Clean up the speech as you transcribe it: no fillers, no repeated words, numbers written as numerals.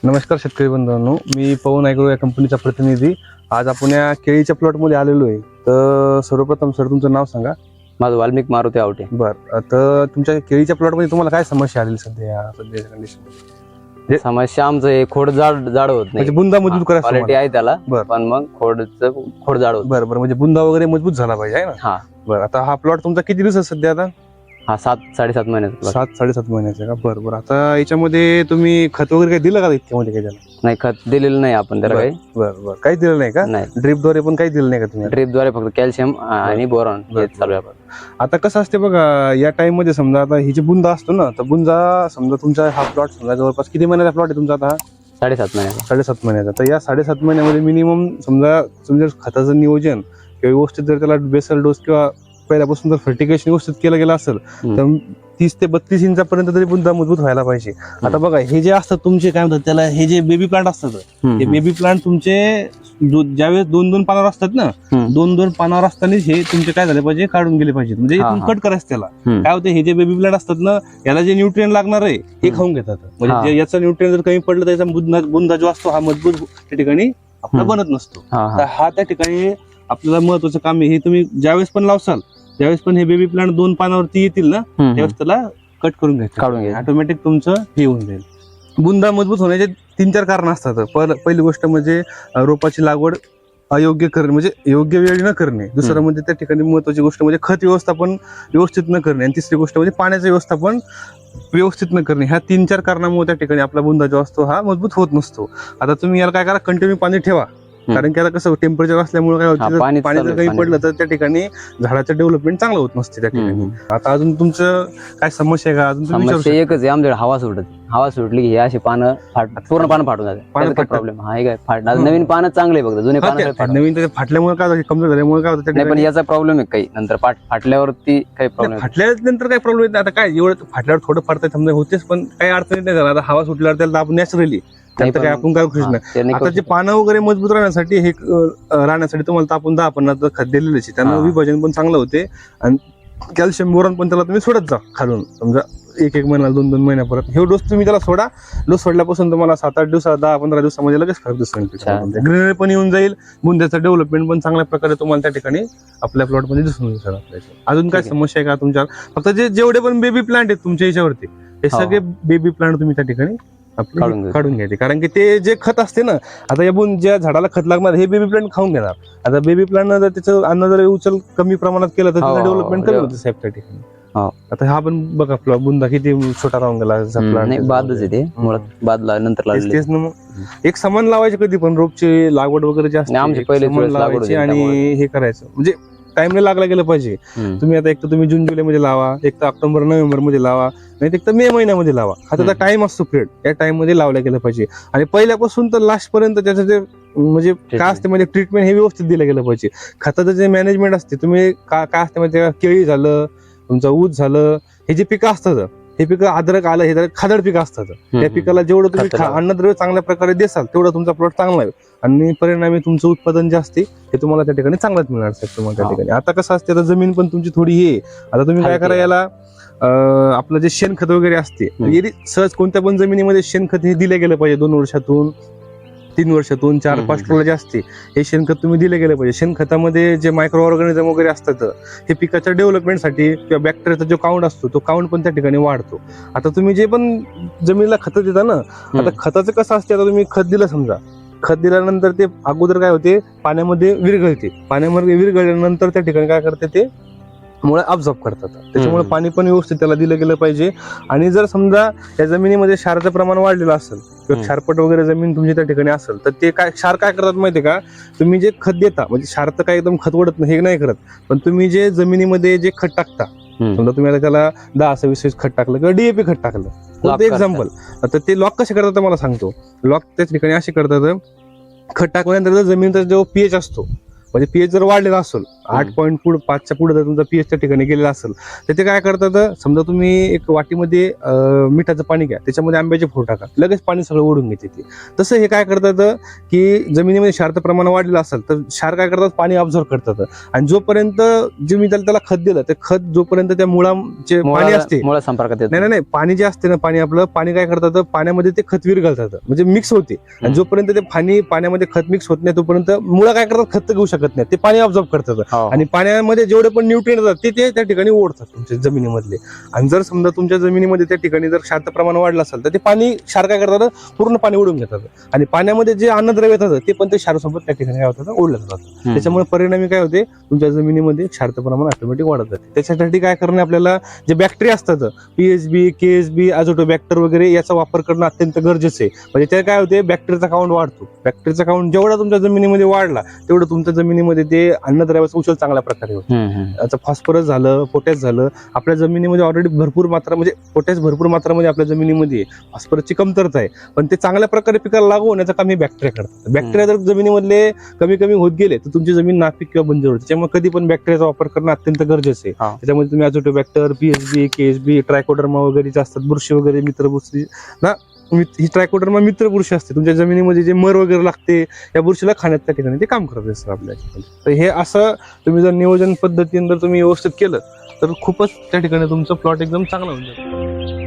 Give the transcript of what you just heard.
नमस्कार शेतकरी बंधूंनो, मी पवन ॲग्रो या कंपनीचा प्रतिनिधी. आज आपण या केळीच्या प्लॉटमध्ये आलेलो आहे. तर सर्वप्रथम सर तुमचं नाव सांगा. माझं वाल्मिक मारुती आवटे. बरं, तर तुमच्या केळीच्या प्लॉटमध्ये तुम्हाला काय समस्या आलेली सध्याच्या कंडिशन? समस्या आमचं हे खोड जाड होत नाही, म्हणजे बुंदा मजबूत करायचं क्वालिटी आहे त्याला. बरं. पण मग खोड जाड होत. बरं, म्हणजे बुंदा वगैरे मजबूत झाला पाहिजे आहे ना. हा बरं, आता हा प्लॉट तुमचा किती दिवस सध्या? आता हा 7-7.5 महिन्याचा. 7-7.5 महिन्याचा का? बरं. आता याच्यामध्ये तुम्ही खत वगैरे काही दिलं का इतक्यामध्ये काही त्याला? नाही, खत दिलेलं नाही आपण त्याला. काही बरं, काहीच दिलं नाही का? नाही, ड्रिपद्वारे पण काही दिलं नाही का तुम्ही? ड्रिपद्वारे फक्त कॅल्शियम आणि बोरॉन हे चालू आहे. आता कसं असते बघा, या टाइम मध्ये समजा आता ही जी बुंदा असतो ना, तर बुंदा समजा तुमचा हा प्लॉट समजा जवळपास किती महिन्याचा प्लॉट आहे तुमचा? आता 7.5 महिन्याचा. 7.5 महिन्याचा. तर या 7.5 महिन्यामध्ये मिनिमम समजा खताचं नियोजन किंवा व्यवस्थित जर त्याला बेसल डोस किंवा पहिल्यापासून जर फर्टिगेशन व्यवस्थित केलं गेलं असेल तर 30 ते 32 इंचापर्यंत तरी बुंदा मजबूत व्हायला पाहिजे. आता बघा, हे जे असतात तुमचे काय म्हणतात त्याला, हे जे बेबी प्लांट असतात, हे बेबी प्लांट तुमचे ज्यावेळेस 2-2 पानावर असतात ना, 2-2 पानावर असतानाच हे तुमचे काय झाले पाहिजे, काढून गेले पाहिजेत. म्हणजे कट करायचं त्याला. काय होते, हे जे बेबी प्लांट असतात ना, याला जे न्यूट्रिएंट लागणार आहे हे खाऊन घेतात. म्हणजे याचा न्यूट्रिएंट जर कमी पडलं तर याचा बुंदा जो असतो हा मजबूत त्या ठिकाणी आपला बनत नसतो. तर हा त्या ठिकाणी आपल्याला महत्वाचं काम आहे. हे तुम्ही ज्यावेळेस पण लावसाल त्यावेळेस पण हे बेबी प्लांट 2 पानावरती येतील ना, त्यावेळेस त्याला कट करून घ्यायचं, काढून घ्यायचं. ऑटोमॅटिक तुमचं हे होऊन जाईल. बुंदा मजबूत होण्याचे 3-4 कारण असतात. पहिली गोष्ट म्हणजे रोपाची लागवड अयोग्य करणे, म्हणजे योग्य वेळी न करणे. दुसरं म्हणजे त्या ठिकाणी महत्वाची गोष्ट म्हणजे खत व्यवस्थापन व्यवस्थित न करणे. आणि तिसरी गोष्ट म्हणजे पाण्याचं व्यवस्थापन व्यवस्थित न करणे. ह्या 3-4 कारणामुळे त्या ठिकाणी आपला बुंदा जो असतो हा मजबूत होत नसतो. आता तुम्ही याला काय करा, कंटिन्यू पाणी ठेवा. कारण की आता कसं टेम्परेचर असल्यामुळे काय होतं, पाणी जर काही पडलं तर त्या ठिकाणी झाडाचं डेव्हलपमेंट चांगलं होत नसते त्या ठिकाणी. आता अजून तुमचं काय समस्या आहे का? अजून समस्या एकच आहे, आमच्याकडे हवा सुटली की हे अशी पानं पूर्ण पानं फाटून जाते. प्रॉब्लेम हा काय फाटणार, नवीन पानं चांगले बघतात, जुने पानं नवीन फाटल्यामुळे काय कमजोर झाल्यामुळे काय होतं. पण याचा प्रॉब्लेम आहे काही नंतर फाटल्यावरती काही प्रॉब्लेम. फाटल्यानंतर काही प्रॉब्लेम येत नाही. आता काय एवढं फाटल्यावर थोडं फाडता समजा होतेच, पण काही अडचण नाही झाला. आता हवा सुटल्यावर त्याला आपण नॅचरली काय आपण काय करू शकणार. आता जे पानं वगैरे मजबूत राहण्यासाठी हे राहण्यासाठी तुम्हाला आपण 10-50 खत दिलेलं आहे. त्यानं विभाजन पण चांगलं होते आणि कॅल्शियम बोरॉन पण त्याला तुम्ही सोडत जा खालून. समजा 1-1 महिना 2-2 महिन्यापर्यंत हे डोस तुम्ही त्याला सोडा. डोस सोडल्यापासून तुम्हाला 7-8 दिवसात 10-15 दिवसामध्ये लगेच फरक दिसेल. ग्रीनरी पण येऊन जाईल, बुंद्याचं डेव्हलपमेंट पण चांगल्या प्रकारे तुम्हाला त्या ठिकाणी आपल्या प्लॉटमध्ये दिसून येईल. अजून काय समस्या आहे का तुमच्या? फक्त जेवढे पण बेबी प्लांट आहेत तुमच्या याच्यावरती, हे सगळे बेबी प्लांट तुम्ही त्या ठिकाणी काढून घ्यायचे. कारण की ते जे खत असते ना, आता या ज्या झाडाला खत लागणार हे बेबी प्लांट खाऊन घेणार. आता बेबी प्लांट जर त्याचं अन्न जर उचल कमी प्रमाणात केलं तर त्याचं डेव्हलपमेंट कमी होतं साहेब त्या ठिकाणी. आता हा पण बघा बुंदा किती छोटा राहून गेला. बादच आहे ते, मुळात बादला नंतर तेच ना. मग एक समान लावायचे कधी पण रोपची लागवड वगैरे जे असते आमची पहिले लावायची आणि हे करायचं, म्हणजे टाइमला लागला गेलं पाहिजे. तुम्ही आता एक तर तुम्ही जून-जुलै मध्ये लावा, एक तर ऑक्टोबर-नोव्हेंबर मध्ये लावा, नाही एक तर मे महिन्यामध्ये लावा. हा त्याचा टाइम असतो पिरियड, या टाइम मध्ये लावला गेलं पाहिजे. आणि पहिल्यापासून तर लास्ट पर्यंत त्याचं जे म्हणजे काय असते म्हणजे ट्रीटमेंट हे व्यवस्थित दिलं गेलं पाहिजे. खताचं जे मॅनेजमेंट असते, तुम्ही काय असते म्हणजे केळी झालं, तुमचं ऊस झालं, हे जे पिकं असतात, हे पिकं अद्रक आलं, हे खादड पिकं असतात. त्या पिकाला जेवढं तुम्ही अन्नद्रव्य चांगल्या प्रकारे देसाल तेवढा तुमचा प्लॉट चांगला आहे आणि परिणामी तुमचं उत्पादन जे असते हे तुम्हाला त्या ठिकाणी चांगलाच मिळणार साहेब तुम्हाला त्या ठिकाणी. आता कसं असते, आता जमीन पण तुमची थोडी हे, आता तुम्ही काय करा, याला आपलं जे शेणखत वगैरे असते, सहज कोणत्या पण जमिनीमध्ये शेणखत हे दिलं गेलं पाहिजे. 2 वर्षातून 3 वर्षातून 4-5 टोळं जे असते हे शेणखत तुम्ही दिले गेले पाहिजे. शेणखतामध्ये जे मायक्रो ऑर्गॅनिझम वगैरे असतात हे पिकाच्या डेव्हलपमेंटसाठी किंवा बॅक्टेरियाचा जो काउंट असतो तो काउंट पण त्या ठिकाणी वाढतो. आता तुम्ही जे पण जमिनीला खतं देता ना, आता खताचं कसं असते, आता तुम्ही खत दिलं समजा, खत दिल्यानंतर ते अगोदर काय होते, पाण्यामध्ये विरघळते. पाण्यामध्ये विरघळल्यानंतर त्या ठिकाणी काय करते, ते मुळे ऑब्झॉर्ब करतात. त्याच्यामुळे पाणी पण व्यवस्थित त्याला दिलं गेलं पाहिजे. आणि जर समजा या जमिनीमध्ये क्षाराचं प्रमाण वाढलेलं असेल किंवा क्षारपट वगैरे जमीन तुमची त्या ठिकाणी असेल तर ते काय क्षार काय करतात माहितीये का, तुम्ही जे खत देता, म्हणजे क्षार तर काय एकदम खत वडत नाही हे नाही करत, पण तुम्ही जे जमिनीमध्ये जे खत टाकता, समजा तुम्ही आता त्याला 10-20 खत टाकलं किंवा DAP खत टाकलं, एक्झाम्पल, आता ते लॉक कसे करतात मला सांगतो. लॉक त्याच ठिकाणी असे करतात, खत टाकल्यानंतर जमिनीचा जो pH असतो म्हणजे पीएच जर वाढलेला असेल 8.5च्या पुढे जर तुमचा पीएच त्या ठिकाणी गेलेला असेल तर ते काय करतात, समजा तुम्ही एक वाटीमध्ये मिठाचं पाणी घ्या, त्याच्यामध्ये आंब्याचे फोड टाका, लगेच पाणी सगळं ओढून घेते ते. तसं हे काय करतात की जमिनीमध्ये क्षारचं प्रमाण वाढलेलं असेल तर क्षार काय करतात, पाणी ऑब्झर्व करतात. आणि जोपर्यंत जे मी त्याला खत दिलं ते खत जोपर्यंत त्या मुळाचे पाणी असते, मुळा संपर्कात येत नाही पाणी जे असते ना, पाणी आपलं पाणी काय करतात, पाण्यामध्ये ते खत विरघळतात, म्हणजे मिक्स होते. आणि जोपर्यंत ते पाण्यामध्ये खत मिक्स होत नाही तोपर्यंत मुळा काय करतात, खत घेऊ शकत नाही, ते पाणी ऑब्झर्व करतात. आणि पाण्यामध्ये जेवढे पण न्यूट्रिएंट असतात ते त्या ठिकाणी ओढतात तुमच्या जमिनीमधले. आणि जर समजा तुमच्या जमिनीमध्ये त्या ठिकाणी जर क्षारचं प्रमाण वाढलं असेल तर ते पाणी क्षार काय करतात, पूर्ण पाणी ओढून घेतात. आणि पाण्यामध्ये जे अन्नद्रव्य येतात ते पण ते क्षारासोबत त्या ठिकाणी काय होतात, ओढलं जातात. त्याच्यामुळे परिणामी काय होते, तुमच्या जमिनीमध्ये क्षारचं प्रमाण ऑटोमॅटिक वाढत जाते. त्याच्यासाठी काय करणे, आपल्याला जे बॅक्टेरिया असतात पीएचबी, केएसबी, अझोटोबॅक्टर वगैरे याचा वापर करणं अत्यंत गरजेचं आहे. म्हणजे ते काय होते, बॅक्टेरियाचा काउंट वाढतो. बॅक्टेरियाचा काउंट जेवढा तुमच्या जमिनीमध्ये वाढला तेवढं तुमच्या जमिनीमध्ये ते अन्नद्रव्याचा उचल चांगल्या प्रकारे होतो. आता फॉस्फरस झालं, पोटॅश झालं, आपल्या जमिनीमध्ये ऑलरेडी भरपूर मात्रा, म्हणजे पोटॅश भरपूर मात्रामध्ये आपल्या जमिनीमध्ये, फॉस्फरसची कमतरता आहे, पण ते चांगल्या प्रकारे पिकाला लागू होण्याचं काम हे बॅक्टेरिया करतात. बॅक्टेरिया जर जमिनीमधले कमी कमी होत गेले तर तुमची जमीन नापीक किंवा बंजर होते. त्याच्यामुळे कधी पण बॅक्टेरियाचा वापर करणं अत्यंत गरजेचं आहे. त्याच्यामध्ये तुम्ही अझोटोबॅक्टर, पीएचबी, केएसबी, ट्रायकोडर्मा वगैरे जे असतात, बुरशी वगैरे, मित्रबुरशी ना, ही ट्रायकोडर्मा मित्र बुरशी असते, तुमच्या जमिनीमध्ये जे मर वगैरे लागते या बुरशीला खाण्यात त्या ठिकाणी ते काम करत असतात आपल्या ठिकाणी. तर हे असं तुम्ही जर नियोजन पद्धतीने जर तुम्ही व्यवस्थित केलं तर खूपच त्या ठिकाणी तुमचं प्लॉट एकदम चांगला होऊन जातो.